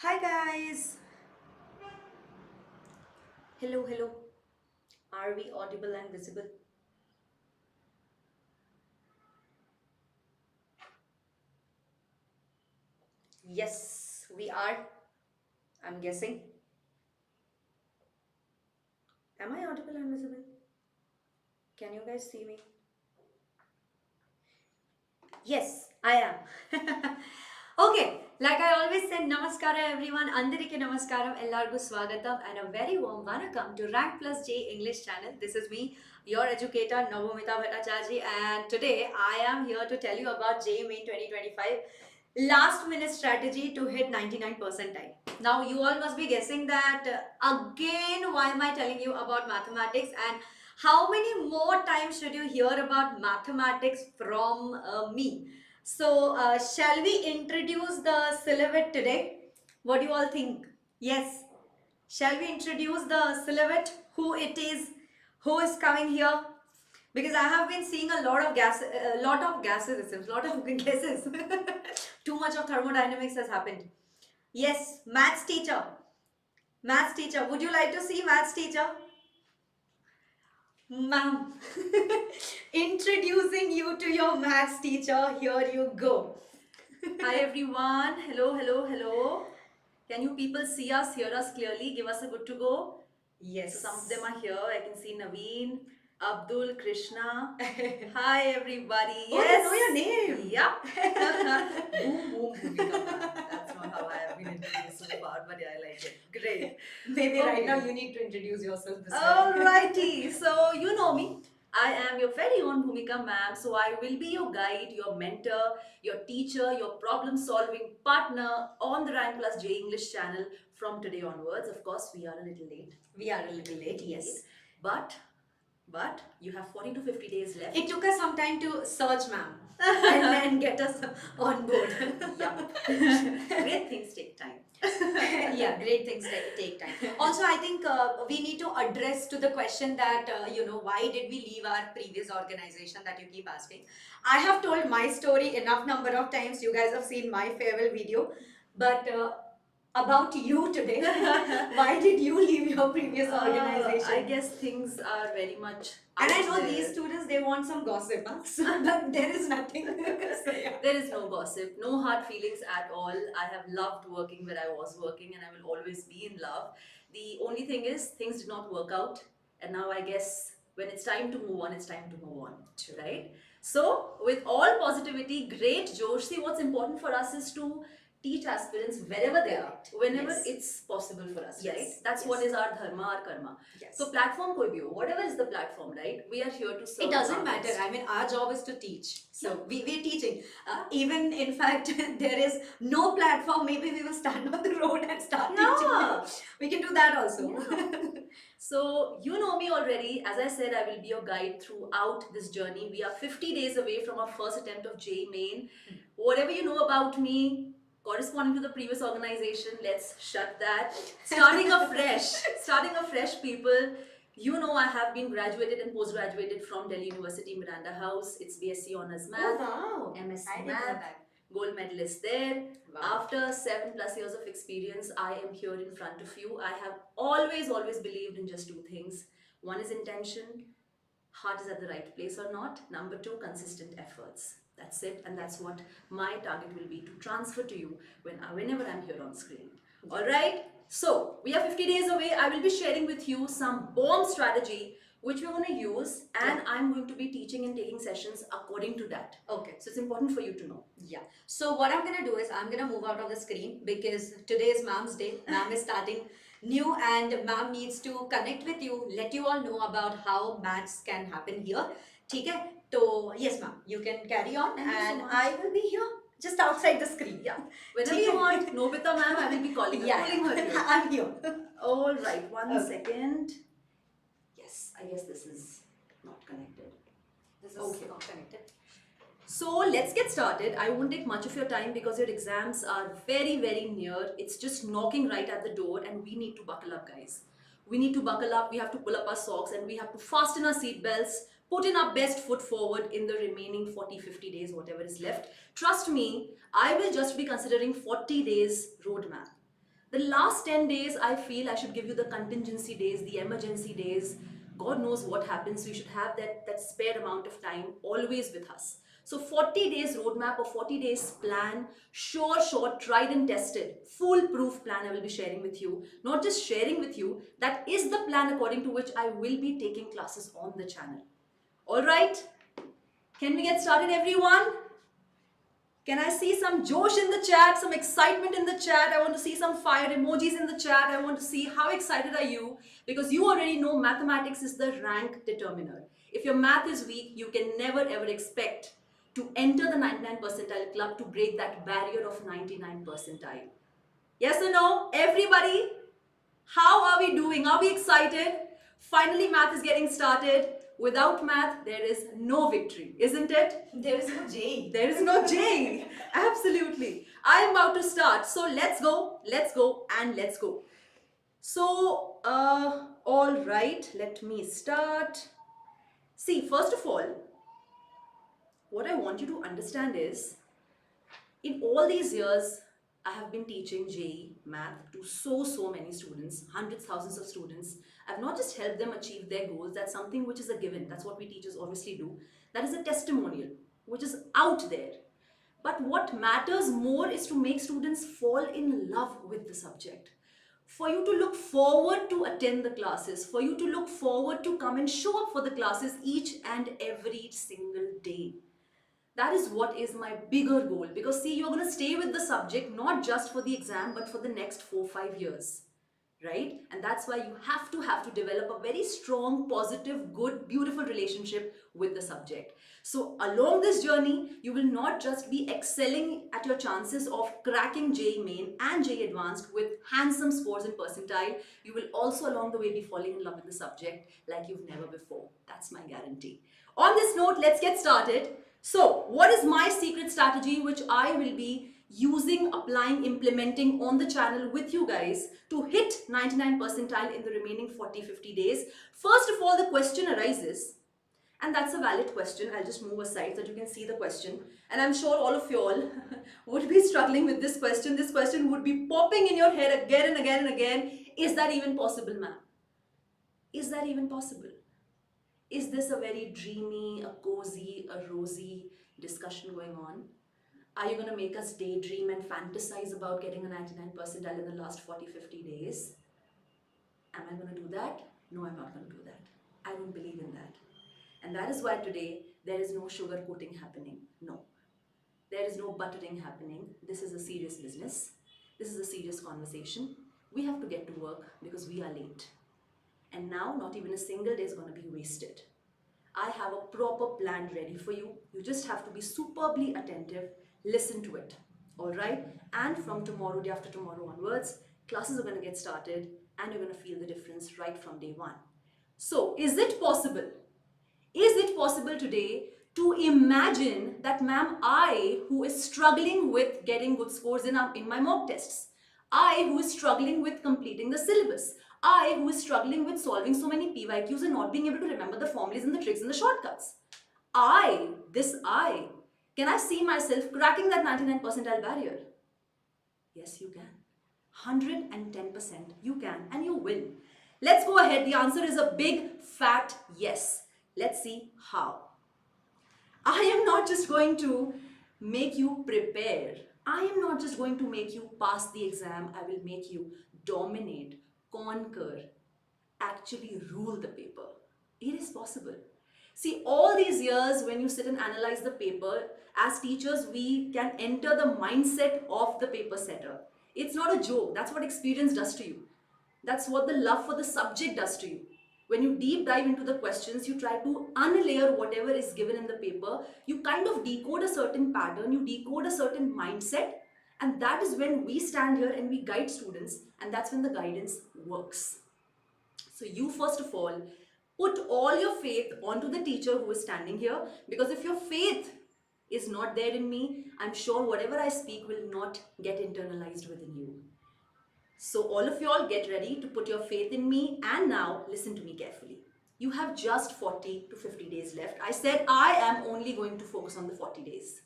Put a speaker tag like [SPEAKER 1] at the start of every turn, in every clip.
[SPEAKER 1] Hi guys. Hello, hello. Are we audible and visible? Yes, we are. I'm guessing. Am I audible and visible? Can you guys see me? Yes, I am. Okay, like I always said, Namaskara everyone. Andariki Namaskaram, Ellargu Swagatam, and a very warm welcome to Rankplus JEE English channel. This is me, your educator, Navamita Bhattacharjee, and today I am here to tell you about JEE Main 2025 last minute strategy to hit 99 percentile. Now, you all must be guessing that again, why am I telling you about mathematics and how many more times should you hear about mathematics from me? So, shall we introduce the syllabus today? What do you all think? Yes. Shall we introduce the syllabus? Who it is? Who is coming here? Because I have been seeing a lot of gases, a lot of guesses. Too much of thermodynamics has happened. Yes, maths teacher. Maths teacher. Would you like to see maths teacher? Ma'am, introducing you to your maths teacher. Here you go. Hi everyone. Hello, hello, hello. Can you people see us, hear us clearly? Give us a good to go. Yes. So some of them are here. I can see Naveen, Abdul, Krishna. Hi everybody.
[SPEAKER 2] Oh,
[SPEAKER 1] Yes.
[SPEAKER 2] you know your name.
[SPEAKER 1] Yep.
[SPEAKER 2] Boom, boom, Bhumika. That's not how I have been introduced so far, but yeah, I like it.
[SPEAKER 1] Great.
[SPEAKER 2] Maybe
[SPEAKER 1] Okay.
[SPEAKER 2] right now you need to introduce yourself this way.
[SPEAKER 1] Alrighty, so you know me. I am your very own Bhumika ma'am. So I will be your guide, your mentor, your teacher, your problem solving partner on the Rankplus J English channel from today onwards. Of course, we are a little late.
[SPEAKER 2] We are a little late, yes.
[SPEAKER 1] But you have 40 to 50 days left.
[SPEAKER 2] It took us some time to search, ma'am, and then get us on board.
[SPEAKER 1] Yup. Great things take time.
[SPEAKER 2] Yeah, great things take time. Also, I think we need to address to the question that, why did we leave our previous organization that you keep asking. I have told my story enough number of times. You guys have seen my farewell video. But about you today, why did you leave your previous organization?
[SPEAKER 1] I guess things are very much
[SPEAKER 2] And I
[SPEAKER 1] out
[SPEAKER 2] know
[SPEAKER 1] there.
[SPEAKER 2] these students, they want some gossip, huh? But there is nothing. So, yeah.
[SPEAKER 1] There is no gossip, no hard feelings at all. I have loved working where I was working and I will always be in love. The only thing is things did not work out, and now I guess when it's time to move on, it's time to move on.
[SPEAKER 2] True.
[SPEAKER 1] Right? So, with all positivity, great Josh. See, what's important for us is to teach aspirants wherever they are, whenever
[SPEAKER 2] Yes.
[SPEAKER 1] it's possible for us,
[SPEAKER 2] Yes.
[SPEAKER 1] right? That's
[SPEAKER 2] Yes.
[SPEAKER 1] what is our dharma, our karma.
[SPEAKER 2] Yes.
[SPEAKER 1] So platform koi bhi ho, whatever is the platform, right? We are here to serve.
[SPEAKER 2] It doesn't
[SPEAKER 1] our
[SPEAKER 2] matter.
[SPEAKER 1] best.
[SPEAKER 2] I mean, our job is to teach. So we're teaching. Even in fact, there is no platform. Maybe we will stand on the road and start
[SPEAKER 1] Yeah.
[SPEAKER 2] teaching. We can do that also.
[SPEAKER 1] Yeah. So you know me already. As I said, I will be your guide throughout this journey. We are 50 days away from our first attempt of JEE Main. Whatever you know about me, corresponding to the previous organization, let's shut that. Starting afresh, people. You know, I have been graduated and post-graduated from Delhi University Miranda House. It's BSc Honours Math,
[SPEAKER 2] wow.
[SPEAKER 1] MSc
[SPEAKER 2] I didn't know
[SPEAKER 1] Math,
[SPEAKER 2] that.
[SPEAKER 1] gold medalist there.
[SPEAKER 2] Wow.
[SPEAKER 1] After 7+ years of experience, I am here in front of you. I have always believed in just two things. One is intention, heart is at the right place or not. Number two, consistent efforts. That's it, and that's what my target will be to transfer to you whenever I'm here on screen. All right. So we are 50 days away. I will be sharing with you some bomb strategy which we're going to use, and I'm going to be teaching and taking sessions according to that.
[SPEAKER 2] Okay.
[SPEAKER 1] So it's important for you to know.
[SPEAKER 2] Yeah. So what I'm going to do is I'm going to move out of the screen because today is ma'am's day. Ma'am is starting new and ma'am needs to connect with you, let you all know about how maths can happen here. Okay? So yes ma'am, you can carry on.
[SPEAKER 1] Thank you so
[SPEAKER 2] and
[SPEAKER 1] much.
[SPEAKER 2] I will be here just outside the screen.
[SPEAKER 1] Yeah. Whenever you want, Nobita ma'am, I will be calling her.
[SPEAKER 2] Yeah,
[SPEAKER 1] Calling her here.
[SPEAKER 2] I'm here.
[SPEAKER 1] All right, one
[SPEAKER 2] Okay.
[SPEAKER 1] second. Yes, I guess this is not connected.
[SPEAKER 2] This is
[SPEAKER 1] Okay.
[SPEAKER 2] not connected.
[SPEAKER 1] So let's get started. I won't take much of your time because your exams are very near. It's just knocking right at the door and we need to buckle up, guys. We need to buckle up, we have to pull up our socks and we have to fasten our seat belts, put in our best foot forward in the remaining 40-50 days, whatever is left. Trust me, I will just be considering 40 days roadmap.
[SPEAKER 3] The last 10 days, I feel I should give you the contingency days, the emergency days. God knows what happens. So you should have that spare amount of time always with us. So 40 days roadmap or 40 days plan, sure, tried and tested, foolproof plan I will be sharing with you. Not just sharing with you, that is the plan according to which I will be taking classes on the channel. All right? Can we get started, everyone? Can I see some Josh in the chat, some excitement in the chat? I want to see some fire emojis in the chat. I want to see how excited are you, because you already know mathematics is the rank determiner. If your math is weak, you can never ever expect to enter the 99 percentile club, to break that barrier of 99 percentile. Yes or no? Everybody? How are we doing? Are we excited? Finally, math is getting started. Without math, there is no victory, isn't it?
[SPEAKER 2] There is no J.
[SPEAKER 3] There is no J. Absolutely. I am about to start. So let's go, and let's go. So, all right, let me start. See, first of all, what I want you to understand is, in all these years, I have been teaching JEE math to so many students, hundreds, thousands of students. I've not just helped them achieve their goals. That's something which is a given. That's what we teachers obviously do. That is a testimonial, which is out there. But what matters more is to make students fall in love with the subject. For you to look forward to attend the classes, for you to look forward to come and show up for the classes each and every single day. That is what is my bigger goal, because see, you're going to stay with the subject not just for the exam but for the next 4-5 years, right? And that's why you have to develop a very strong, positive, good, beautiful relationship with the subject. So along this journey, you will not just be excelling at your chances of cracking JEE Main and JEE Advanced with handsome scores in percentile. You will also along the way be falling in love with the subject like you've never before. That's my guarantee. On this note, let's get started. So what is my secret strategy which I will be using, applying, implementing on the channel with you guys to hit 99 percentile in the remaining 40-50 days? First of all, the question arises, and that's a valid question. I'll just move aside so that you can see the question. And I'm sure all of you all would be struggling with this question. This question would be popping in your head again and again and again. Is that even possible, ma'am? Is that even possible? Is this a very dreamy, a cozy, a rosy discussion going on? Are you going to make us daydream and fantasize about getting a 99 percentile in the last 40-50 days? Am I going to do that? No, I'm not going to do that. I don't believe in that. And that is why today there is no sugar coating happening. No. There is no buttering happening. This is a serious business. This is a serious conversation. We have to get to work because we are late. And now not even a single day is going to be wasted. I have a proper plan ready for you. You just have to be superbly attentive. Listen to it. All right? And from tomorrow, day after tomorrow onwards, classes are going to get started and you're going to feel the difference right from day one. So, is it possible? Is it possible today to imagine that, ma'am, I, who is struggling with getting good scores in my mock tests, I, who is struggling with completing the syllabus, I, who is struggling with solving so many PYQs and not being able to remember the formulas and the tricks and the shortcuts, can I see myself cracking that 99 percentile barrier? Yes, you can. 110% you can, and you will. Let's go ahead. The answer is a big fat yes. Let's see how. I am not just going to make you prepare. I am not just going to make you pass the exam. I will make you dominate, conquer, actually rule the paper. It is possible. See, all these years when you sit and analyze the paper, as teachers, we can enter the mindset of the paper setter. It's not a joke. That's what experience does to you. That's what the love for the subject does to you. When you deep dive into the questions, you try to unlayer whatever is given in the paper. You kind of decode a certain pattern, you decode a certain mindset, and that is when we stand here and we guide students, and that's when the guidance works. So you first of all put all your faith onto the teacher who is standing here, because if your faith is not there in me, I'm sure whatever I speak will not get internalized within you. So all of you all get ready to put your faith in me, and now listen to me carefully. You have just 40 to 50 days left. I said I am only going to focus on the 40 days.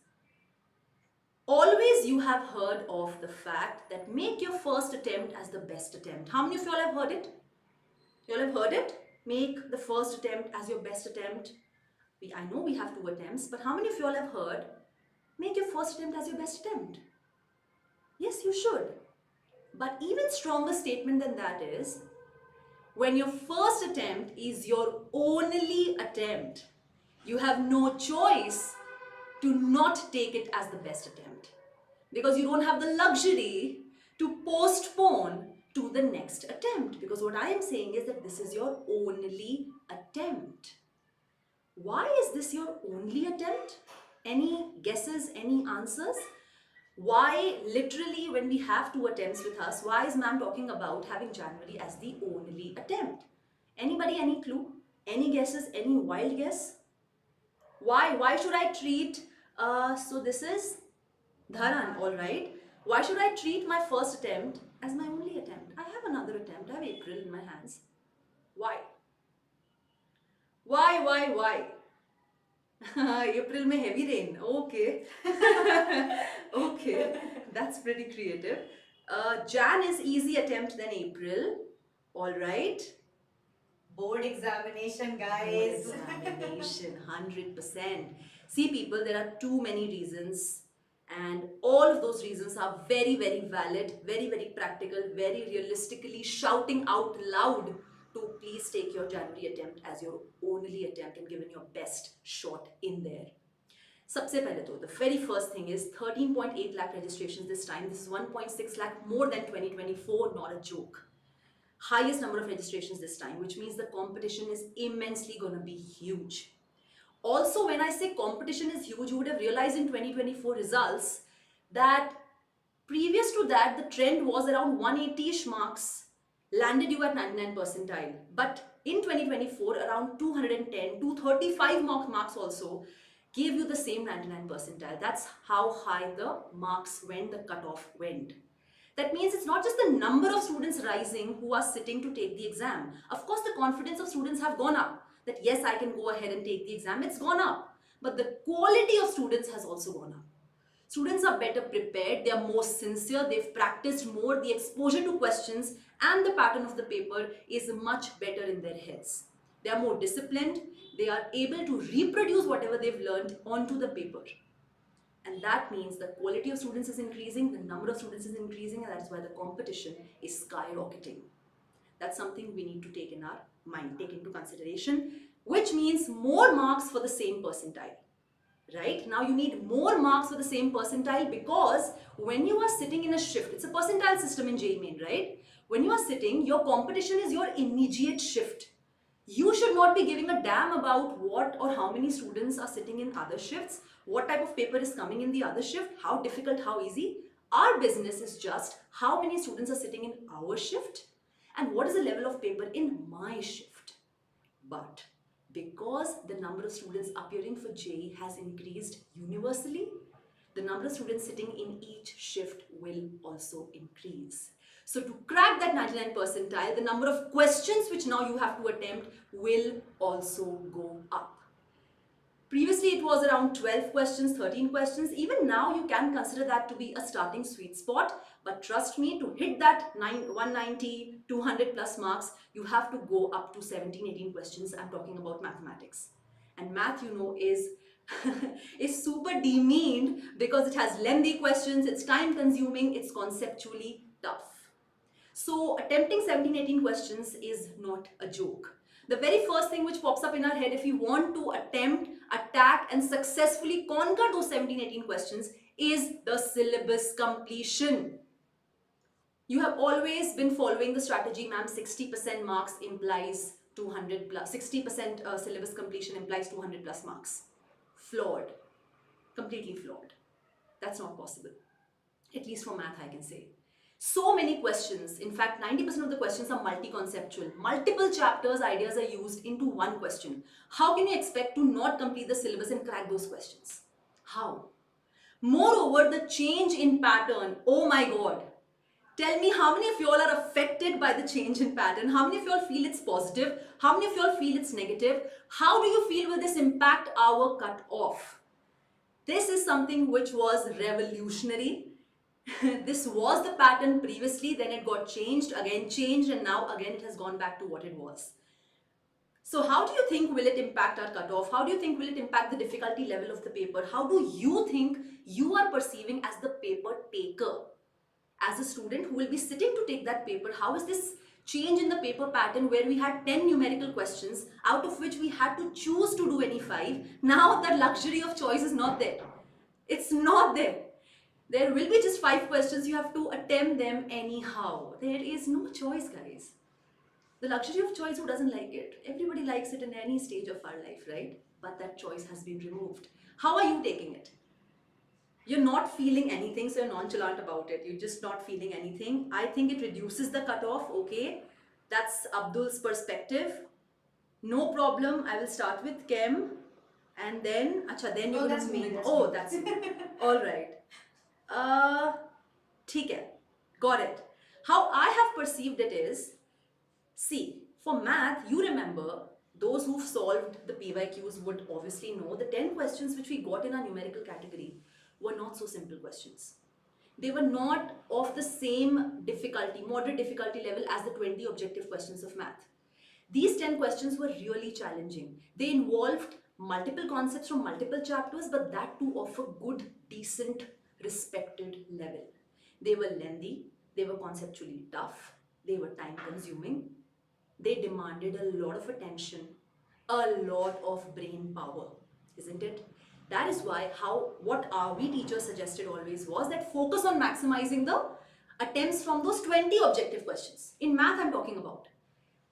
[SPEAKER 3] always you have heard of the fact that make your first attempt as the best attempt. How many of you all have heard it? You all have heard it? Make the first attempt as your best attempt. I know we have 2 attempts, but how many of you all have heard make your first attempt as your best attempt? Yes, you should. But even stronger statement than that is, when your first attempt is your only attempt, you have no choice to not take it as the best attempt, because you don't have the luxury to postpone to the next attempt, because what I am saying is that this is your only attempt. Why is this your only attempt? Any guesses, any answers? Why literally when we have 2 attempts with us, why is ma'am talking about having January as the only attempt? Anybody, any clue? Any guesses, any wild guess? Why should I treat, so this is Dharan, alright. Why should I treat my first attempt as my only attempt? I have another attempt, I have April in my hands. Why? Why? April mein heavy rain. Okay. Okay. That's pretty creative. Jan is easy attempt than April. Alright.
[SPEAKER 2] Board examination,
[SPEAKER 3] Board
[SPEAKER 2] guys.
[SPEAKER 3] examination, 100%. See people, there are too many reasons, and all of those reasons are very, very valid, very, very practical, very realistically shouting out loud to please take your January attempt as your only attempt and give it your best shot in there. सबसे पहले तो the very first thing is 13.8 lakh registrations this time. This is 1.6 lakh more than 2024, not a joke. Highest number of registrations this time, which means the competition is immensely going to be huge. Also, when I say competition is huge, you would have realized in 2024 results that previous to that, the trend was around 180-ish marks landed you at 99 percentile. But in 2024, around 210, 235 marks also gave you the same 99 percentile. That's how high the marks went, the cutoff went. That means it's not just the number of students rising who are sitting to take the exam. Of course, the confidence of students have gone up. That yes, I can go ahead and take the exam. It's gone up. But the quality of students has also gone up. Students are better prepared. They are more sincere. They've practiced more. The exposure to questions and the pattern of the paper is much better in their heads. They are more disciplined. They are able to reproduce whatever they've learned onto the paper. And that means the quality of students is increasing, the number of students is increasing, and that's why the competition is skyrocketing. That's something we need to take in our mind, take into consideration, which means more marks for the same percentile. Right? Now you need more marks for the same percentile, because when you are sitting in a shift, it's a percentile system in JEE Main, right? When you are sitting, your competition is your immediate shift. You should not be giving a damn about what or how many students are sitting in other shifts, what type of paper is coming in the other shift, how difficult, how easy. Our business is just how many students are sitting in our shift and what is the level of paper in my shift. But because the number of students appearing for JEE has increased universally, the number of students sitting in each shift will also increase. So to crack that 99 percentile, the number of questions which now you have to attempt will also go up. Previously it was around 12 questions, 13 questions. Even now you can consider that to be a starting sweet spot. But trust me, to hit that 190, 200 plus marks, you have to go up to 17, 18 questions. I'm talking about mathematics. And math, you know, is is super demeaned because it has lengthy questions, it's time consuming, it's conceptually tough. So attempting 17, 18 questions is not a joke. The very first thing which pops up in our head if we want to attempt, attack and successfully conquer those 17, 18 questions is the syllabus completion. You have always been following the strategy, ma'am, 60% marks implies 200 plus, 60% syllabus completion implies 200 plus marks. Flawed. Completely flawed. That's not possible. At least for math, I can say. So many questions, in fact 90% of the questions are multi-conceptual. Multiple chapters, ideas are used into one question. How can you expect to not complete the syllabus and crack those questions? How? Moreover, the change in pattern, oh my god. Tell me how many of you all are affected by the change in pattern? How many of you all feel it's positive? How many of you all feel it's negative? How do you feel will this impact our cut off? This is something which was revolutionary. This was the pattern previously, then it got changed, again changed, and now again it has gone back to what it was. So how do you think will it impact our cutoff? How do you think will it impact the difficulty level of the paper? How do you think you are perceiving as the paper taker? As a student who will be sitting to take that paper, how is this change in the paper pattern where we had 10 numerical questions, out of which we had to choose to do any 5? Now the luxury of choice is not there. It's not there. There will be just 5 questions, you have to attempt them anyhow. There is no choice, guys. The luxury of choice, who doesn't like it? Everybody likes it in any stage of our life, right? But that choice has been removed. How are you taking it? You're not feeling anything, so you're nonchalant about it. You're just not feeling anything. I think it reduces the cutoff, okay? That's Abdul's perspective. No problem. I will start with Chem. And then, then you're
[SPEAKER 2] that's
[SPEAKER 3] gonna
[SPEAKER 2] me,
[SPEAKER 3] meet.
[SPEAKER 2] that's
[SPEAKER 3] Oh,
[SPEAKER 2] me.
[SPEAKER 3] that's me. All right. ठीक है. Got it. How I have perceived it is, see, for math, you remember, those who've solved the PYQs would obviously know the 10 questions which we got in our numerical category were not so simple questions. They were not of the same difficulty, moderate difficulty level as the 20 objective questions of math. These 10 questions were really challenging. They involved multiple concepts from multiple chapters, but that too of a good, decent, respected level. They were lengthy, they were conceptually tough, they were time consuming, they demanded a lot of attention, a lot of brain power, isn't it? That is why what our we teachers suggested always was that focus on maximizing the attempts from those 20 objective questions. In math, I'm talking about.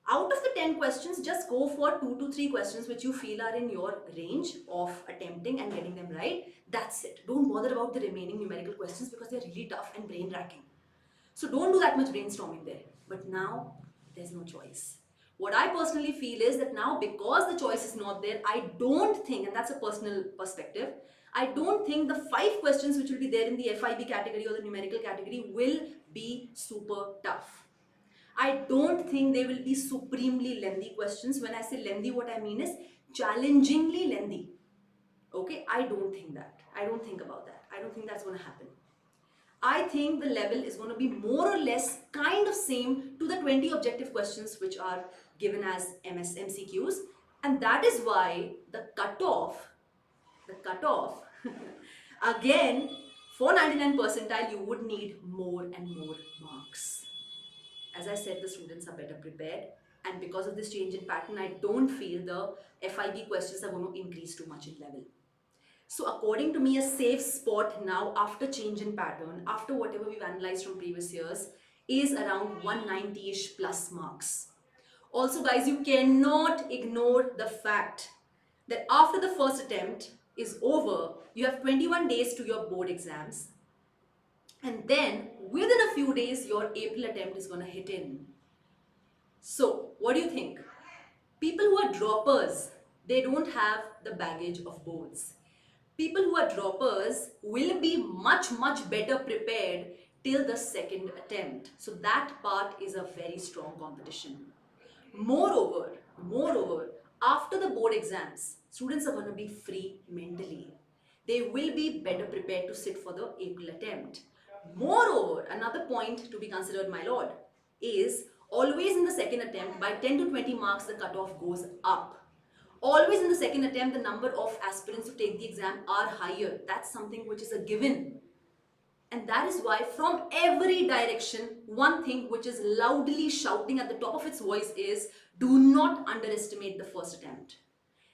[SPEAKER 3] Out of the 10 questions, just go for 2 to 3 questions which you feel are in your range of attempting and getting them right. That's it. Don't bother about the remaining numerical questions because they're really tough and brain racking. So don't do that much brainstorming there. But now, there's no choice. What I personally feel is that now, because the choice is not there, I don't think, and that's a personal perspective, I don't think the 5 questions which will be there in the FIB category or the numerical category will be super tough. I don't think they will be supremely lengthy questions. When I say lengthy, what I mean is challengingly lengthy. Okay, I don't think that. I don't think about that. I don't think that's going to happen. I think the level is going to be more or less kind of same to the 20 objective questions which are given as MCQs, and that is why the cutoff, again, for 99 percentile, you would need more and more marks. As I said, the students are better prepared, and because of this change in pattern, I don't feel the FIB questions are going to increase too much in level. So according to me, a safe spot now after change in pattern, after whatever we've analyzed from previous years, is around 190-ish plus marks. Also guys, you cannot ignore the fact that after the first attempt is over, you have 21 days to your board exams. And then within a few days, your April attempt is going to hit in. So what do you think? People who are droppers, they don't have the baggage of boards. People who are droppers will be much better prepared till the second attempt. So that part is a very strong competition. Moreover, after the board exams, students are going to be free mentally. They will be better prepared to sit for the April attempt. Moreover, another point to be considered, my lord, is always in the second attempt, by 10 to 20 marks, the cutoff goes up. Always in the second attempt, the number of aspirants who take the exam are higher. That's something which is a given. And that is why from every direction, one thing which is loudly shouting at the top of its voice is, do not underestimate the first attempt.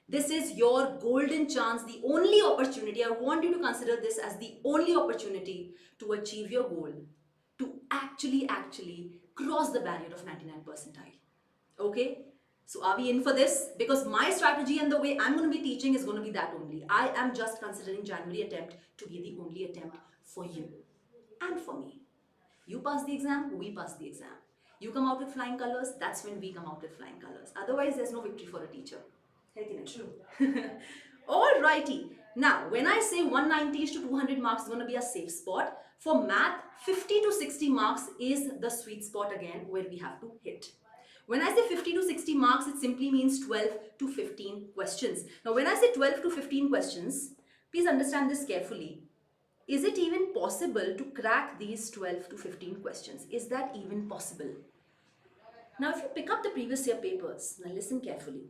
[SPEAKER 3] This is your golden chance, the only opportunity. I want you to consider this as the only opportunity to achieve your goal, to actually cross the barrier of 99 percentile. Okay? So are we in for this? Because my strategy and the way I'm going to be teaching is going to be that only. I am just considering January attempt to be the only attempt for you and for me. You pass the exam, we pass the exam. You come out with flying colors, that's when we come out with flying colors. Otherwise, there's no victory for a teacher. True. Alrighty. Now, when I say 190 to 200 marks is going to be a safe spot, for math, 50 to 60 marks is the sweet spot again where we have to hit. When I say 50 to 60 marks, it simply means 12 to 15 questions. Now, when I say 12 to 15 questions, Please understand this carefully. Is it even possible to crack these 12 to 15 questions? Is that even possible? Now, if you pick up the previous year papers, now listen carefully.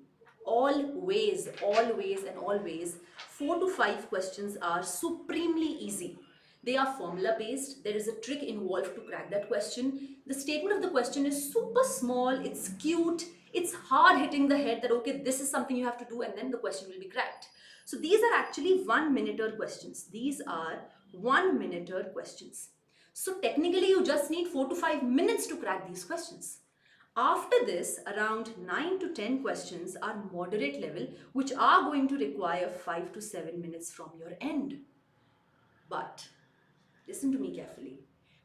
[SPEAKER 3] Always, always, and always, 4 to 5 questions are supremely easy. They are formula based. There is a trick involved to crack that question. The statement of the question is super small, it's cute, it's hard hitting the head that, okay, this is something you have to do, and then the question will be cracked. So these are actually 1-minuter questions. These are 1-minuter questions. So technically, you just need 4 to 5 minutes to crack these questions. After this, around 9 to 10 questions are moderate level, which are going to require 5 to 7 minutes from your end. But listen to me carefully.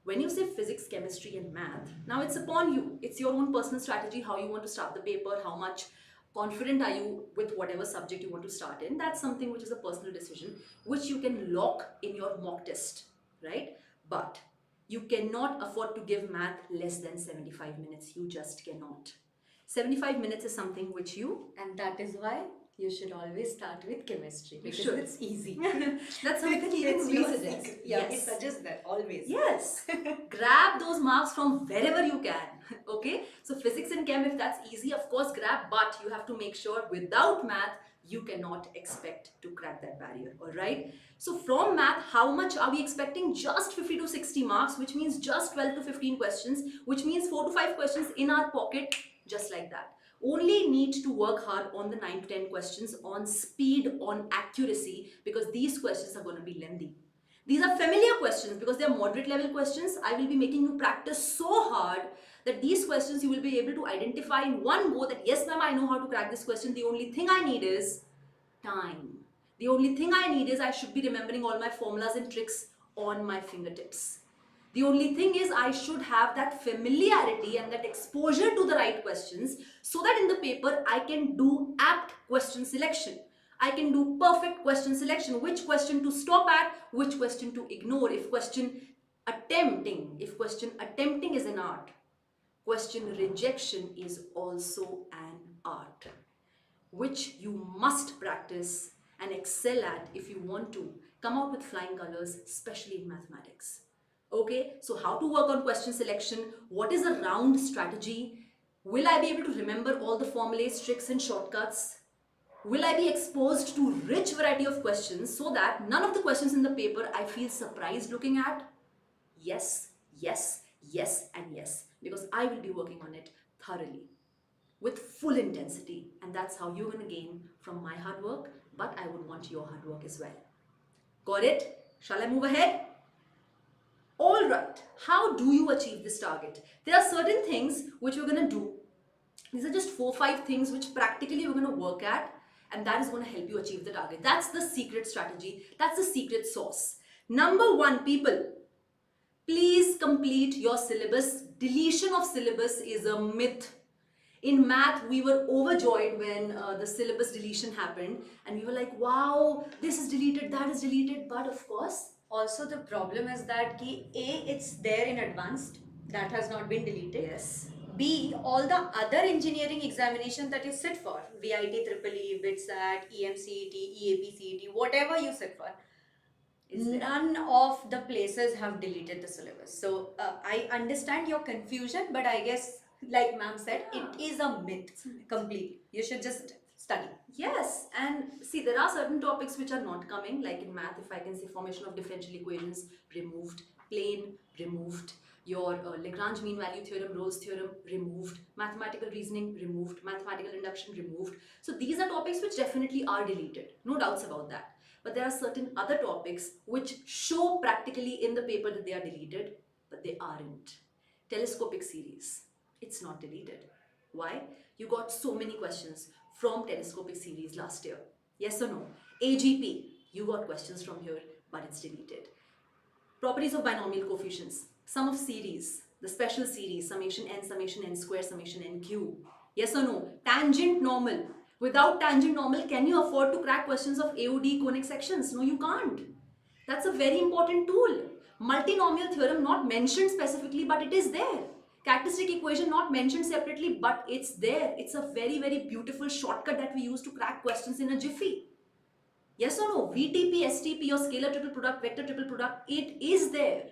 [SPEAKER 3] When you say physics, chemistry, and math, now it's upon you. It's your own personal strategy, how you want to start the paper, how much confident are you with whatever subject you want to start in. That's something which is a personal decision, which you can lock in your mock test, right? But you cannot afford to give math less than 75 minutes. You just cannot. 75 minutes is something which you...
[SPEAKER 2] And that is why you should always start with chemistry, because
[SPEAKER 3] should.
[SPEAKER 2] it's easy.
[SPEAKER 3] That's something even
[SPEAKER 2] It's
[SPEAKER 3] we
[SPEAKER 2] your
[SPEAKER 3] suggest.
[SPEAKER 2] secret. Yeah, we
[SPEAKER 3] Yes.
[SPEAKER 2] suggest that always.
[SPEAKER 3] Yes. Grab those marks from wherever you can. Okay. So physics and chem, if that's easy, of course grab, but you have to make sure without math, you cannot expect to crack that barrier. All right. So from math, how much are we expecting? Just 50 to 60 marks, which means just 12 to 15 questions, which means 4 to 5 questions in our pocket, just like that. Only need to work hard on the 9 to 10 questions, on speed, on accuracy, because these questions are going to be lengthy. These are familiar questions because they are moderate level questions. I will be making you practice so hard that these questions you will be able to identify in one go that yes ma'am, I know how to crack this question. The only thing I need is time. The only thing I need is I should be remembering all my formulas and tricks on my fingertips. The only thing is I should have that familiarity and that exposure to the right questions so that in the paper I can do apt question selection. I can do perfect question selection, which question to stop at, which question to ignore. If question attempting is an art, question rejection is also an art, which you must practice and excel at if you want to come out with flying colors, especially in mathematics. Okay, so how to work on question selection, what is a round strategy, will I be able to remember all the formulas, tricks and shortcuts? Will I be exposed to rich variety of questions so that none of the questions in the paper I feel surprised looking at? Yes, yes, yes and yes, because I will be working on it thoroughly with full intensity, and that's how you're going to gain from my hard work, but I would want your hard work as well. Got it? Shall I move ahead? All right, how do you achieve this target? There are certain things which we're going to do. These are just 4-5 things which practically we're going to work at, and that is going to help you achieve the target. That's the secret strategy. That's the secret sauce. Number 1, people, please complete your syllabus. Deletion of syllabus is a myth. In math, we were overjoyed when the syllabus deletion happened, and we were like, wow, this is deleted, that is deleted. But of course,
[SPEAKER 2] Also, the problem is that it's there in advanced, that has not been deleted.
[SPEAKER 3] yes,
[SPEAKER 2] B, all the other engineering examination that you sit for, VIT, Triple E, BITSAT, EMCET, EAP, whatever you sit for, none of the places have deleted the syllabus. So I understand your confusion, but I guess, like ma'am said, it is a myth completely. You should just study.
[SPEAKER 3] yes. And see, there are certain topics which are not coming, like in math, if I can say formation of differential equations, removed, plane, removed, your Lagrange mean value theorem, Rolle's theorem, removed, mathematical reasoning, removed, mathematical induction, removed. So these are topics which definitely are deleted, no doubts about that. But there are certain other topics which show practically in the paper that they are deleted, but they aren't. Telescopic series, it's not deleted. Why? You got so many questions from telescopic series last year. Yes or no? AGP, you got questions from here, but it's deleted. Properties of binomial coefficients, sum of series, the special series, summation n square, summation n cube. Yes or no? Tangent normal. Without tangent normal, can you afford to crack questions of AOD conic sections? No, you can't. That's a very important tool. Multinomial theorem not mentioned specifically, but it is there. Characteristic equation not mentioned separately, but it's there. It's a very, very beautiful shortcut that we use to crack questions in a jiffy. Yes or no? VTP, STP, or scalar triple product, vector triple product, it is there.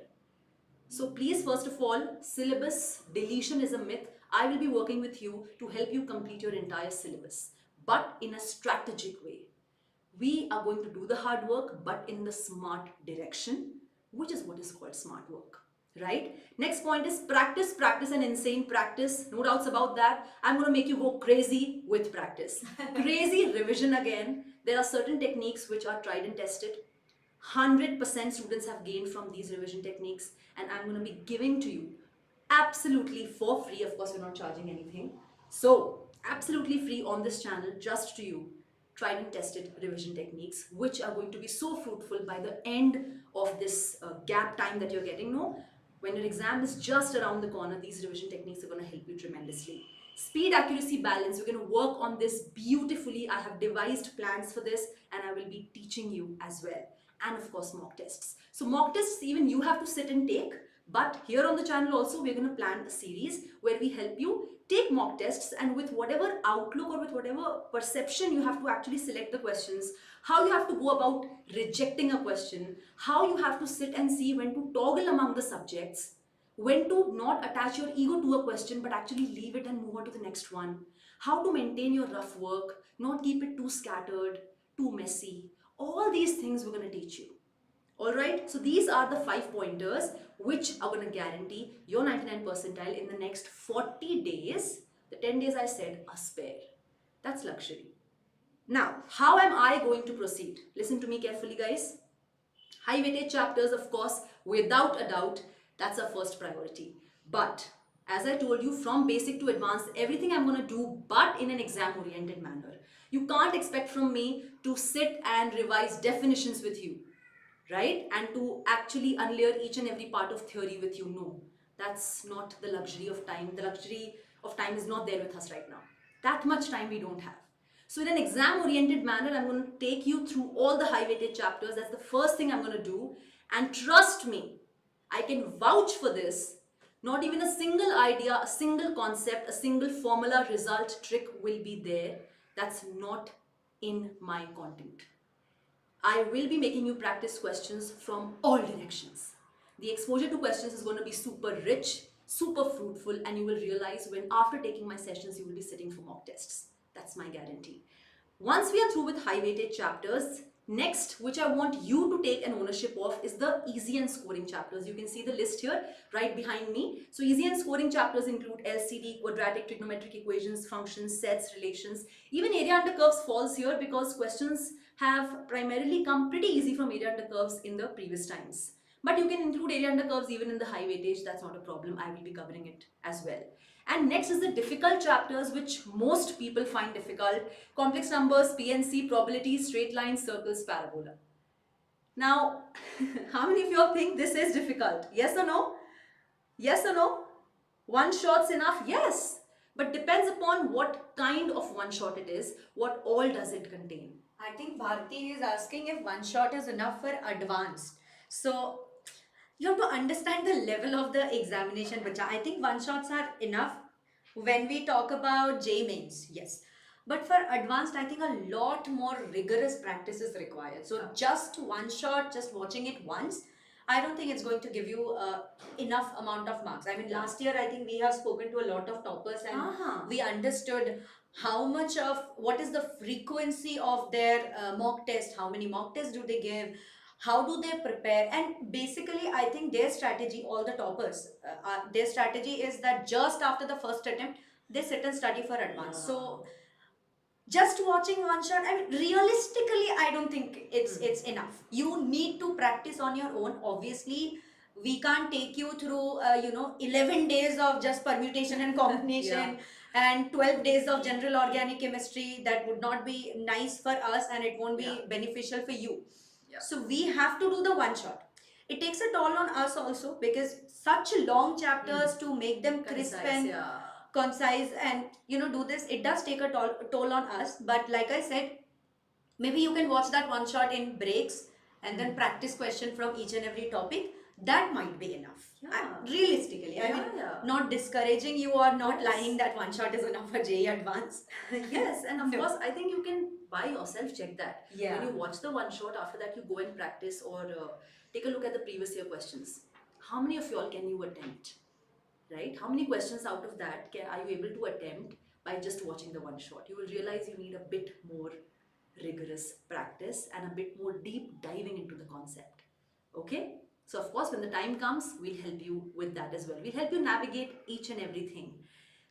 [SPEAKER 3] So please, first of all, syllabus deletion is a myth. I will be working with you to help you complete your entire syllabus, but in a strategic way. We are going to do the hard work, but in the smart direction, which is what is called smart work. Right? Next point is practice, practice, and insane practice. No doubts about that. I'm going to make you go crazy with practice. Crazy revision again. There are certain techniques which are tried and tested. 100% students have gained from these revision techniques, and I'm going to be giving to you absolutely for free. Of course, we're not charging anything. So, absolutely free on this channel, just to you, tried and tested revision techniques, which are going to be so fruitful by the end of this gap time that you're getting. No, when your exam is just around the corner, these revision techniques are going to help you tremendously. Speed, accuracy, balance, we're going to work on this beautifully. I have devised plans for this, and I will be teaching you as well. And of course, mock tests. So mock tests, even you have to sit and take. But here on the channel also, we're going to plan a series where we help you take mock tests, and with whatever outlook or with whatever perception you have to actually select the questions, how you have to go about rejecting a question, how you have to sit and see when to toggle among the subjects, when to not attach your ego to a question but actually leave it and move on to the next one, how to maintain your rough work, not keep it too scattered, too messy. All these things we're going to teach you. Alright, so these are the 5 pointers which are going to guarantee your 99 percentile in the next 40 days. The 10 days I said are spare. That's luxury. Now, how am I going to proceed? Listen to me carefully, guys. High weightage chapters, of course, without a doubt, that's our first priority. But as I told you, from basic to advanced, everything I'm going to do, but in an exam oriented manner. You can't expect from me to sit and revise definitions with you, right? And to actually unlayer each and every part of theory with you. No, that's not the luxury of time. The luxury of time is not there with us right now. That much time we don't have. So in an exam oriented manner, I'm going to take you through all the high weighted chapters. That's the first thing I'm going to do. And trust me, I can vouch for this. Not even a single idea, a single concept, a single formula, result, trick will be there. That's not in my content. I will be making you practice questions from all directions. The exposure to questions is going to be super rich, super fruitful, and you will realize when after taking my sessions, you will be sitting for mock tests. That's my guarantee. Once we are through with high weighted chapters, next, which I want you to take an ownership of, is the easy and scoring chapters. You can see the list here right behind me. So easy and scoring chapters include LCD, quadratic, trigonometric equations, functions, sets, relations. Even area under curves falls here because questions have primarily come pretty easy from area under curves in the previous times. But you can include area under curves even in the high weightage. That's not a problem. I will be covering it as well. And next is the difficult chapters, which most people find difficult. Complex numbers, PNC, probabilities, straight lines, circles, parabola. Now, how many of you all think this is difficult? Yes or no? Yes or no? One shot's enough? Yes. But depends upon what kind of one shot it is. What all does it contain?
[SPEAKER 2] I think Bharti is asking if one shot is enough for advanced. So you have to understand the level of the examination, bacha. I think one shots are enough when we talk about JEE Mains, yes. But for advanced, I think a lot more rigorous practice is required. So just one shot, just watching it once, I don't think it's going to give you enough amount of marks. I mean, last year I think we have spoken to a lot of toppers and we understood how much of what is the frequency of their mock test, how many mock tests do they give, how do they prepare, and basically I think their strategy, all the toppers, their strategy is that just after the first attempt they sit and study for advanced. So just watching one shot, I mean, realistically I don't think it's enough. You need to practice on your own. Obviously we can't take you through 11 days of just permutation and combination and 12 days of general organic chemistry. That would not be nice for us and it won't be beneficial for you. So we have to do the one shot. It takes a toll on us also because such long chapters to make them crisp and concise and do this, it does take a toll on us. But like I said, maybe you can watch that one shot in breaks and then practice question from each and every topic. that might be enough.
[SPEAKER 3] Yeah.
[SPEAKER 2] Realistically, I mean,
[SPEAKER 3] Yeah.
[SPEAKER 2] not discouraging you or not
[SPEAKER 3] Yes.
[SPEAKER 2] lying that one shot is enough for JEE Advanced.
[SPEAKER 3] Yes, and of
[SPEAKER 2] No.
[SPEAKER 3] course, I think you can by yourself check that.
[SPEAKER 2] Yeah.
[SPEAKER 3] When you watch the one shot, after that you go and practice or take a look at the previous year questions. How many of y'all can you attempt? Right? How many questions out of that are you able to attempt by just watching the one shot? You will realize you need a bit more rigorous practice and a bit more deep diving into the concept. Okay? So of course, when the time comes, we'll help you with that as well. We'll help you navigate each and everything.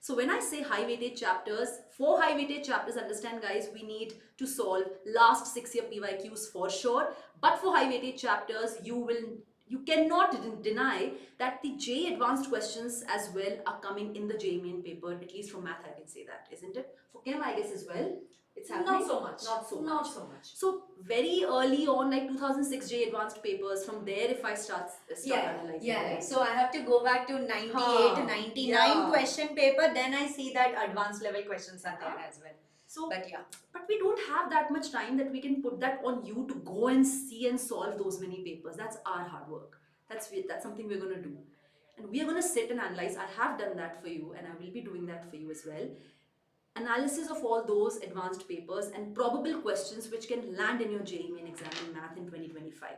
[SPEAKER 3] So when I say high weightage chapters, for high weightage chapters, understand guys, we need to solve last 6-year PYQs for sure. But for high weightage chapters, you cannot deny that the JEE advanced questions as well are coming in the JEE main paper, at least from math I can say that, isn't it? For Chem I guess as well. It's happening.
[SPEAKER 2] Not so much.
[SPEAKER 3] Not so
[SPEAKER 2] Not
[SPEAKER 3] much.
[SPEAKER 2] so much.
[SPEAKER 3] So very early on, like 2006 JEE advanced papers, from there if I start analyzing.
[SPEAKER 2] Yeah.
[SPEAKER 3] right?
[SPEAKER 2] So I have to go back to 98,
[SPEAKER 3] Huh.
[SPEAKER 2] 99
[SPEAKER 3] Yeah.
[SPEAKER 2] question paper. Then I see that advanced level questions are there as well.
[SPEAKER 3] So,
[SPEAKER 2] But yeah.
[SPEAKER 3] but we don't have that much time that we can put that on you to go and see and solve those many papers. That's our hard work. That's something we're going to do. And we are going to sit and analyze. I have done that for you and I will be doing that for you as well. Analysis of all those advanced papers and probable questions which can land in your JEE Main exam in math in 2025.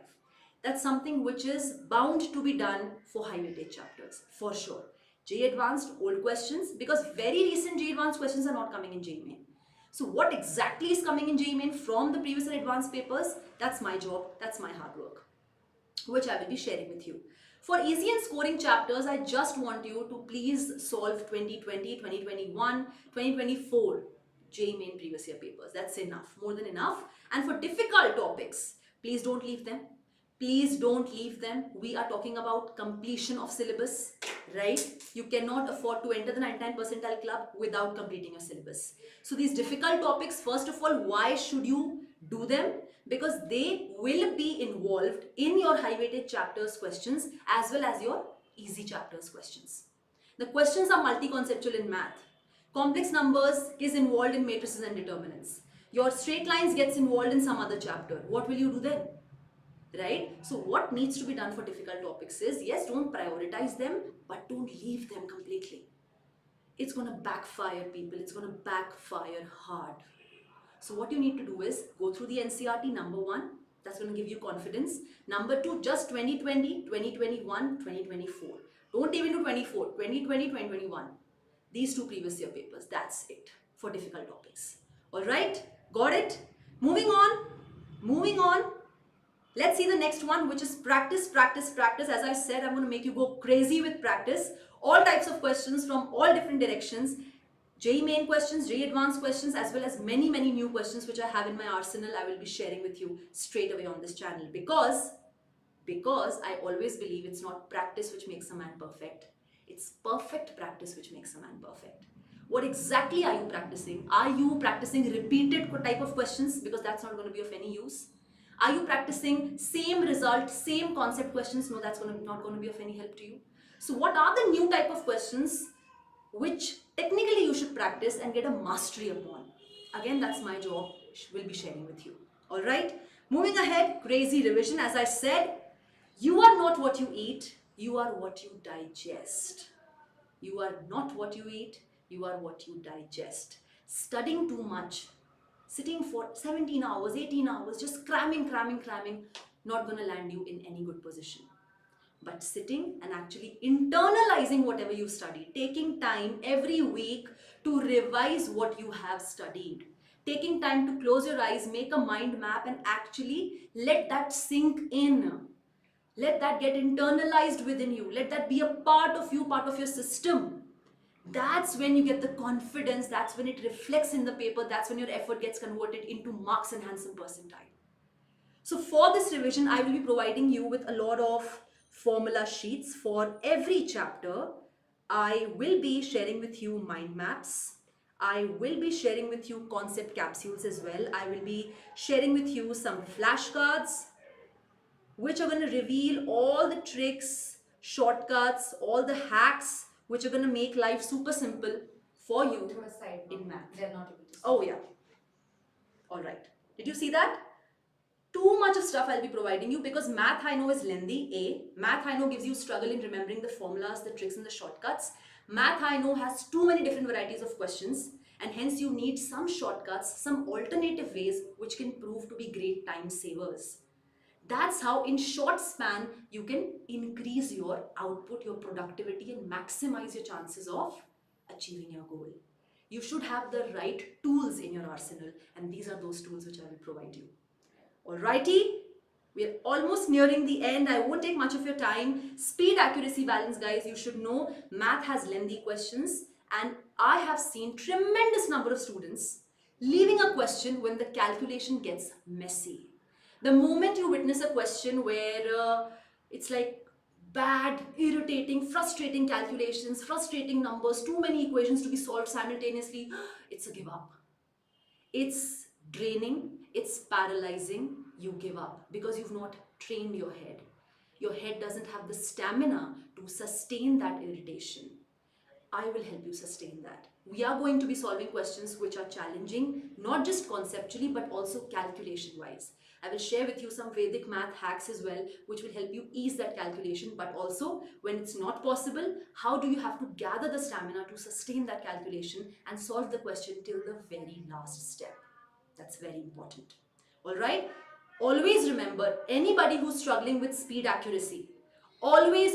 [SPEAKER 3] That's something which is bound to be done for high weightage chapters, for sure. JEE Advanced, old questions, because very recent JEE Advanced questions are not coming in JEE Main. So what exactly is coming in JEE Main from the previous and advanced papers? That's my job, that's my hard work, which I will be sharing with you. For easy and scoring chapters, I just want you to please solve 2020, 2021, 2024 JEE Main previous year papers. That's enough, more than enough. And for difficult topics, please don't leave them. Please don't leave them. We are talking about completion of syllabus, right? You cannot afford to enter the 99 percentile club without completing your syllabus. So these difficult topics, first of all, why should you do them? Because they will be involved in your high weighted chapters questions as well as your easy chapters questions. The questions are multi-conceptual in math. Complex numbers is involved in matrices and determinants. Your straight lines gets involved in some other chapter. What will you do then? Right? So what needs to be done for difficult topics is, yes, don't prioritize them, but don't leave them completely. It's going to backfire, people. It's going to backfire hard. So what you need to do is go through the NCRT, number one. That's going to give you confidence. Number two, just 2020, 2021, 2024. Don't even do 24, 2020, 2021. These two previous year papers. That's it for difficult topics. All right? Got it? Moving on. Moving on. Let's see the next one, which is practice, practice, practice. As I said, I'm going to make you go crazy with practice. All types of questions from all different directions. JEE Main questions, JEE Advanced questions, as well as many, many new questions which I have in my arsenal. I will be sharing with you straight away on this channel because I always believe it's not practice which makes a man perfect. It's perfect practice which makes a man perfect. What exactly are you practicing? Are you practicing repeated type of questions? Because that's not going to be of any use. Are you practicing same result, same concept questions? No, that's not going to be of any help to you. So what are the new type of questions which technically you should practice and get a mastery upon? Again, that's my job. We'll be sharing with you. All right. Moving ahead, crazy revision. As I said, you are not what you eat. You are what you digest. You are not what you eat. You are what you digest. Studying too much, sitting for 17 hours, 18 hours, just cramming, not going to land you in any good position. But sitting and actually internalizing whatever you studied, taking time every week to revise what you have studied, taking time to close your eyes, make a mind map and actually let that sink in. Let that get internalized within you. Let that be a part of you, part of your system. That's when you get the confidence. That's when it reflects in the paper. That's when your effort gets converted into marks and handsome percentile. So for this revision, I will be providing you with a lot of formula sheets for every chapter. I will be sharing with you mind maps. I will be sharing with you concept capsules as well. I will be sharing with you some flashcards which are going to reveal all the tricks, shortcuts, all the hacks which are going to make life super simple for you
[SPEAKER 2] To a side
[SPEAKER 3] in math.
[SPEAKER 2] They're not able to see.
[SPEAKER 3] Oh yeah. All right. Did you see that? Too much of stuff I'll be providing you because math I know is lengthy. Math I know gives you struggle in remembering the formulas, the tricks and the shortcuts. Math I know has too many different varieties of questions and hence you need some shortcuts, some alternative ways which can prove to be great time savers. That's how in short span you can increase your output, your productivity and maximize your chances of achieving your goal. You should have the right tools in your arsenal and these are those tools which I will provide you. Alrighty, we're almost nearing the end. I won't take much of your time. Speed, accuracy, balance, guys. You should know math has lengthy questions and I have seen tremendous number of students leaving a question when the calculation gets messy. The moment you witness a question where it's like bad, irritating, frustrating calculations, frustrating numbers, too many equations to be solved simultaneously, it's a give up. It's draining, it's paralyzing, you give up because you've not trained your head. Your head doesn't have the stamina to sustain that irritation. I will help you sustain that. We are going to be solving questions which are challenging, not just conceptually, but also calculation-wise. I will share with you some Vedic math hacks as well, which will help you ease that calculation, but also when it's not possible, how do you have to gather the stamina to sustain that calculation and solve the question till the very last step. That's very important. All right? Always remember, anybody who's struggling with speed accuracy, always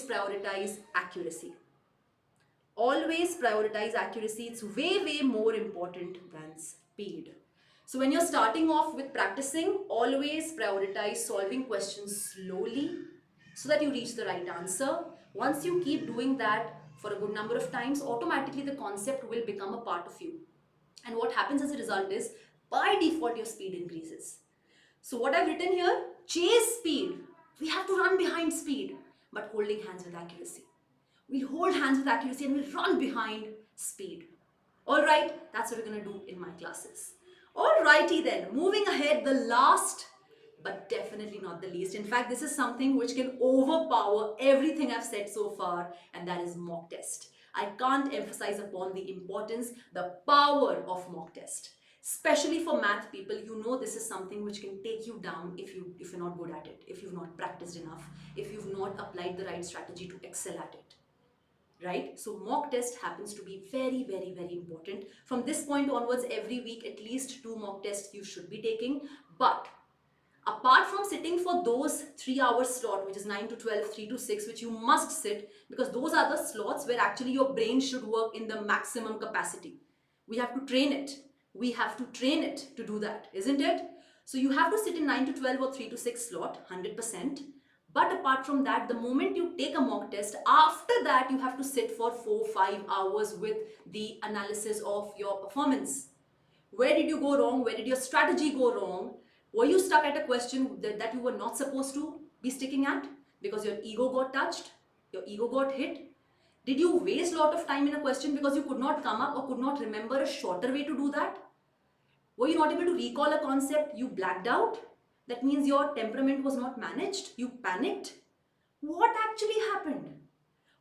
[SPEAKER 3] prioritize accuracy. Always prioritize accuracy. It's way more important than speed. So when you're starting off with practicing, always prioritize solving questions slowly so that you reach the right answer. Once you keep doing that for a good number of times, automatically the concept will become a part of you. And what happens as a result is, by default, your speed increases. So what I've written here, chase speed. We have to run behind speed, but holding hands with accuracy. We'll hold hands with accuracy and we'll run behind speed. Alright, that's what we're going to do in my classes. Alrighty then, moving ahead, the last but definitely not the least. In fact, this is something which can overpower everything I've said so far, and that is mock test. I can't emphasize upon the importance, the power of mock test. Especially for math people, you know this is something which can take you down if you're not good at it, if you've not practiced enough, if you've not applied the right strategy to excel at it. Right? So mock test happens to be very important. From this point onwards, every week at least 2 mock tests you should be taking. But apart from sitting for those 3-hour slot, which is 9 to 12, 3 to 6, which you must sit because those are the slots where actually your brain should work in the maximum capacity. We have to train it. We have to train it to do that, isn't it? So you have to sit in 9 to 12 or 3 to 6 slot, 100%. But apart from that, the moment you take a mock test, after that you have to sit for 4-5 hours with the analysis of your performance. Where did you go wrong? Where did your strategy go wrong? Were you stuck at a question that you were not supposed to be sticking at because your ego got touched? Your ego got hit? Did you waste a lot of time in a question because you could not come up or could not remember a shorter way to do that? Were you not able to recall a concept? You blacked out? That means your temperament was not managed? You panicked? What actually happened?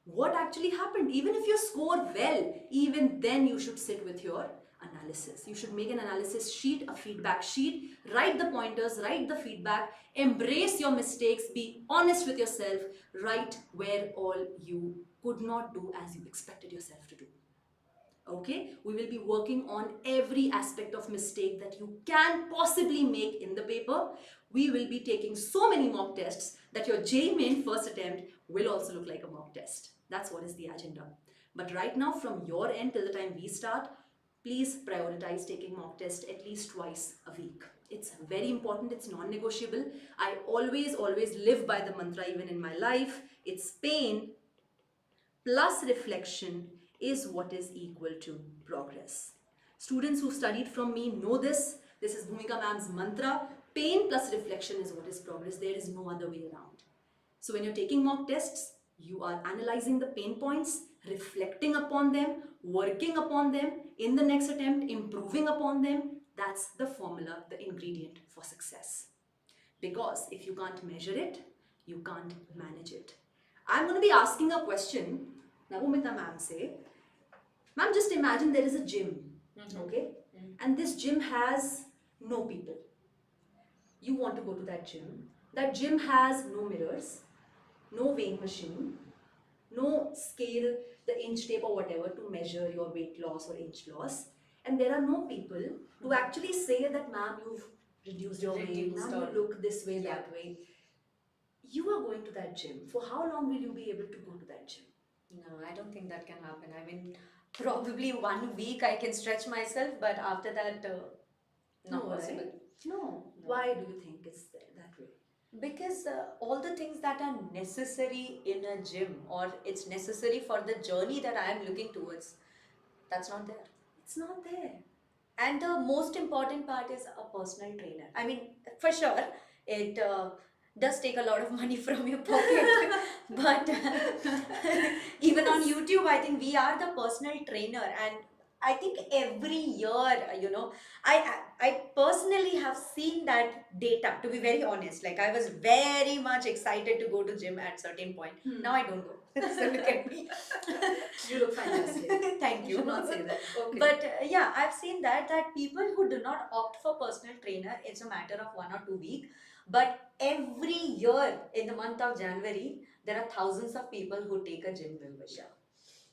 [SPEAKER 3] What actually happened? Even if you score well, even then you should sit with your analysis. You should make an analysis sheet, a feedback sheet, write the pointers, write the feedback, embrace your mistakes, be honest with yourself, write where all you could not do as you expected yourself to do. Okay, we will be working on every aspect of mistake that you can possibly make in the paper. We will be taking so many mock tests that your JEE Main first attempt will also look like a mock test. That's what is the agenda. But right now, from your end till the time we start, please prioritize taking mock test at least twice a week. It's very important, it's non-negotiable. I always live by the mantra even in my life. It's pain plus reflection is what is equal to progress. Students who studied from me know this. This is Bhumika ma'am's mantra. Pain plus reflection is what is progress. There is no other way around. So when you're taking mock tests, you are analyzing the pain points, reflecting upon them, working upon them, in the next attempt, improving upon them. That's the formula, the ingredient for success. Because if you can't measure it, you can't manage it. I'm going to be asking a question. Navumita ma'am say, ma'am, just imagine there is a gym, okay? And this gym has no people. you want to go to that gym. That gym has no mirrors, no weighing machine, no scale, the inch tape or whatever to measure your weight loss or inch loss. And there are no people to actually say that, ma'am, you've reduced your weight,
[SPEAKER 2] Reduced
[SPEAKER 3] ma'am,
[SPEAKER 2] or-
[SPEAKER 3] you look this way,
[SPEAKER 2] Yeah.
[SPEAKER 3] that way. You are going to that gym. For how long will you be able to go to that gym?
[SPEAKER 2] No, I don't think that can happen. I mean, probably 1 week I can stretch myself, but after that, not
[SPEAKER 3] No,
[SPEAKER 2] possible.
[SPEAKER 3] right? No.
[SPEAKER 2] No.
[SPEAKER 3] Why do you think it's that way?
[SPEAKER 2] Because all the things that are necessary in a gym or it's necessary for the journey that I am looking towards, that's not there.
[SPEAKER 3] It's not there.
[SPEAKER 2] And the most important part is a personal trainer. I mean, for sure, it does take a lot of money from your pocket. But even on YouTube, I think we are the personal trainer. And I think every year, I personally have seen that data, to be very honest. Like, I was very much excited to go to gym at certain point. Now I don't go. So look at me.
[SPEAKER 3] You look fantastic.
[SPEAKER 2] Thank you.
[SPEAKER 3] should not say that. Okay.
[SPEAKER 2] But yeah, I've seen that people who do not opt for personal trainer, it's a matter of 1 or 2 weeks. But every year in the month of January, there are thousands of people who take a gym membership.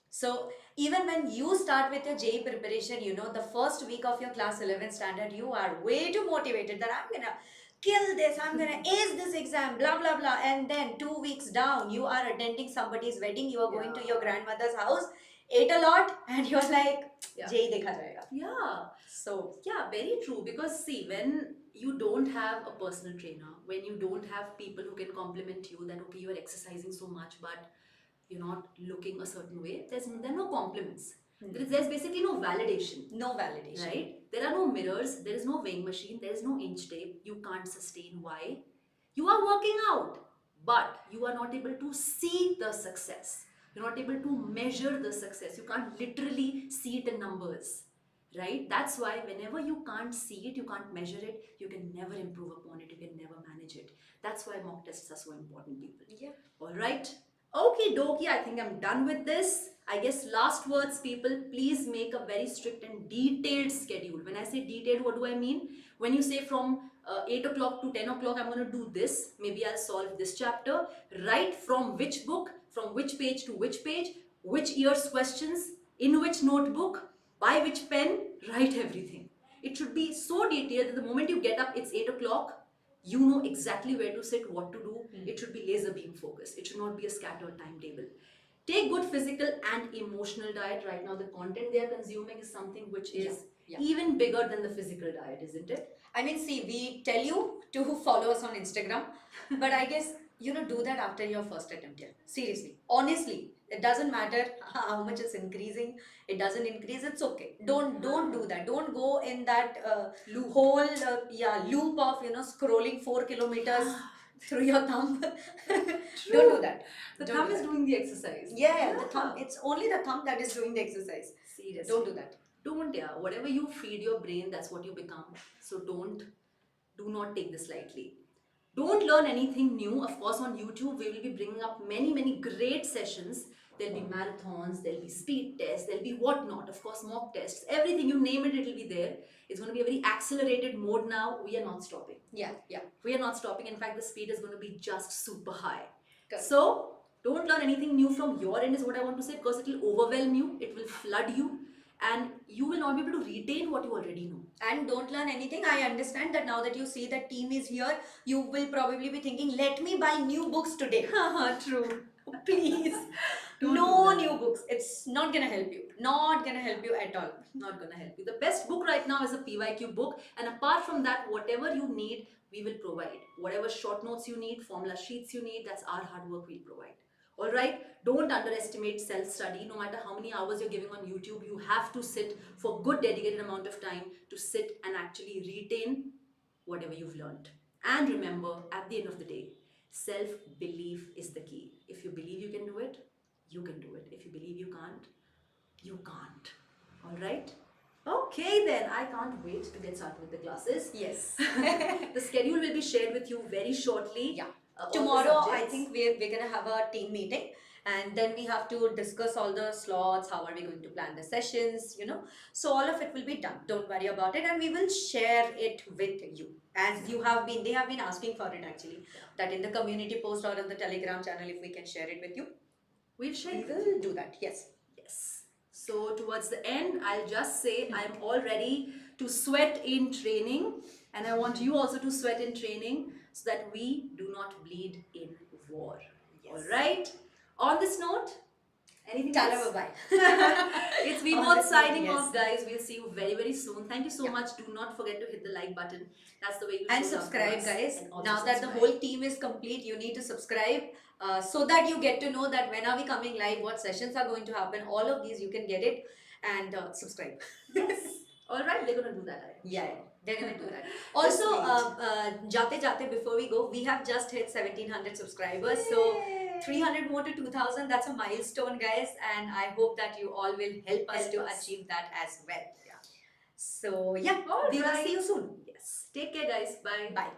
[SPEAKER 2] So even when you start with your JEE preparation, the first week of your class 11 standard, you are way too motivated that I'm gonna kill this, I'm gonna ace this exam, blah blah blah. And then 2 weeks down, you are attending somebody's wedding, you are going to your grandmother's house, ate a lot, and you're like,
[SPEAKER 3] Yeah.
[SPEAKER 2] JEE dekha jayega.
[SPEAKER 3] Yeah.
[SPEAKER 2] So
[SPEAKER 3] Yeah, very true. Because see, when you don't have a personal trainer, when you don't have people who can compliment you, that okay, you are exercising so much, but you're not looking a certain way, there are no compliments. There's basically no validation.
[SPEAKER 2] no validation.
[SPEAKER 3] Right? There are no mirrors, there is no weighing machine, there is no inch tape. You can't sustain. Why? You are working out, but you are not able to see the success. You're not able to measure the success. You can't literally see it in numbers. Right? That's why whenever you can't see it, you can't measure it, you can never improve upon it, you can never manage it. That's why mock tests are so important, people.
[SPEAKER 2] Yeah.
[SPEAKER 3] Alright? Okay, dokie, I think I'm done with this. I guess last words, people, please make a very strict and detailed schedule. When I say detailed, what do I mean? When you say from 8 o'clock to 10 o'clock, I'm going to do this. Maybe I'll solve this chapter. Write from which book, from which page to which year's questions, in which notebook, by which pen, write everything. It should be so detailed that the moment you get up, it's 8 o'clock, you know exactly where to sit, what to do. It should be laser beam focused. It should not be a scattered timetable. Take good physical and emotional diet. Right now, the content they are consuming is something which is
[SPEAKER 2] Yeah.
[SPEAKER 3] even bigger than the physical diet, isn't it?
[SPEAKER 2] I mean, see, we tell you to follow us on Instagram, but I guess, do that after your first attempt. Yeah. Seriously. Honestly, it doesn't matter how much it's increasing. It doesn't increase, it's okay. Don't do that. Don't go in that
[SPEAKER 3] Loop.
[SPEAKER 2] whole loop of, scrolling 4 kilometers through your thumb. Don't do that.
[SPEAKER 3] The
[SPEAKER 2] Don't
[SPEAKER 3] thumb
[SPEAKER 2] do
[SPEAKER 3] is
[SPEAKER 2] that.
[SPEAKER 3] doing the exercise.
[SPEAKER 2] Yeah, the thumb. It's only the thumb that is doing the exercise.
[SPEAKER 3] Seriously.
[SPEAKER 2] Don't do that.
[SPEAKER 3] Don't, yeah. Whatever you feed your brain, that's what you become. So do not take this lightly. Don't learn anything new. Of course, on YouTube, we will be bringing up many great sessions. There'll be marathons, there'll be speed tests, there'll be whatnot. Of course, mock tests. Everything, you name it, it'll be there. It's going to be a very accelerated mode now. We are not stopping.
[SPEAKER 2] Yeah.
[SPEAKER 3] We are not stopping. In fact, the speed is going to be just super high.
[SPEAKER 2] Correct.
[SPEAKER 3] So, don't learn anything new from your end is what I want to say, because it will overwhelm you, it will flood you, and you will not be able to retain what you already know.
[SPEAKER 2] And don't learn anything. I understand that now that you see that team is here, you will probably be thinking, let me buy new books today.
[SPEAKER 3] True.
[SPEAKER 2] Please.
[SPEAKER 3] Don't
[SPEAKER 2] No
[SPEAKER 3] do that.
[SPEAKER 2] new books. It's not gonna help you. Not gonna help you at all.
[SPEAKER 3] Not gonna help you. The best book right now is a PYQ book, and apart from that, whatever you need, we will provide. Whatever short notes you need, formula sheets you need, that's our hard work we'll provide. Alright? Don't underestimate self-study. No matter how many hours you're giving on YouTube, you have to sit for good dedicated amount of time to sit and actually retain whatever you've learned. And remember, at the end of the day, self-belief is the key. If you believe you can do it, you can do it. If you believe you can't, you can't. Alright? Okay then, I can't wait to get started with the classes.
[SPEAKER 2] Yes.
[SPEAKER 3] The schedule will be shared with you very shortly.
[SPEAKER 2] Yeah.
[SPEAKER 3] All the
[SPEAKER 2] Tomorrow, I
[SPEAKER 3] subjects.
[SPEAKER 2] think we're gonna have a team meeting, and then we have to discuss all the slots, how are we going to plan the sessions, so all of it will be done. Don't worry about it, and we will share it with you, as they have been asking for it actually, that in the community post or in the Telegram channel, if we can share it with you,
[SPEAKER 3] We'll share
[SPEAKER 2] we
[SPEAKER 3] it with
[SPEAKER 2] will
[SPEAKER 3] you.
[SPEAKER 2] do that. Yes.
[SPEAKER 3] Yes. So towards the end, I'll just say I'm all ready to sweat in training, and I want you also to sweat in training so that we do not bleed in war.
[SPEAKER 2] Yes.
[SPEAKER 3] All right. On this note, anything
[SPEAKER 2] Tara,
[SPEAKER 3] else?
[SPEAKER 2] bye-bye.
[SPEAKER 3] It's we
[SPEAKER 2] On
[SPEAKER 3] both
[SPEAKER 2] this note,
[SPEAKER 3] signing
[SPEAKER 2] yes.
[SPEAKER 3] off, guys. We'll see you very, very soon. Thank you so
[SPEAKER 2] Yeah.
[SPEAKER 3] much. Do not forget to hit the like button. That's the way you
[SPEAKER 2] And
[SPEAKER 3] show love to
[SPEAKER 2] subscribe,
[SPEAKER 3] us.
[SPEAKER 2] guys.
[SPEAKER 3] And also
[SPEAKER 2] Now that the
[SPEAKER 3] subscribe.
[SPEAKER 2] whole team is complete, you need to subscribe, so that you get to know that when are we coming live, what sessions are going to happen. All of these you can get it, and subscribe.
[SPEAKER 3] Yes. All right. They're gonna do that.
[SPEAKER 2] Yeah, they're gonna do that. Also, jate before we go, we have just hit 1700 subscribers. So 300 more to 2000. That's a milestone, guys, and I hope that you all will help us to achieve that as well.
[SPEAKER 3] Yeah.
[SPEAKER 2] So yeah,
[SPEAKER 3] All
[SPEAKER 2] we will
[SPEAKER 3] right.
[SPEAKER 2] see you soon.
[SPEAKER 3] Yes. Take care, guys. Bye.
[SPEAKER 2] Bye.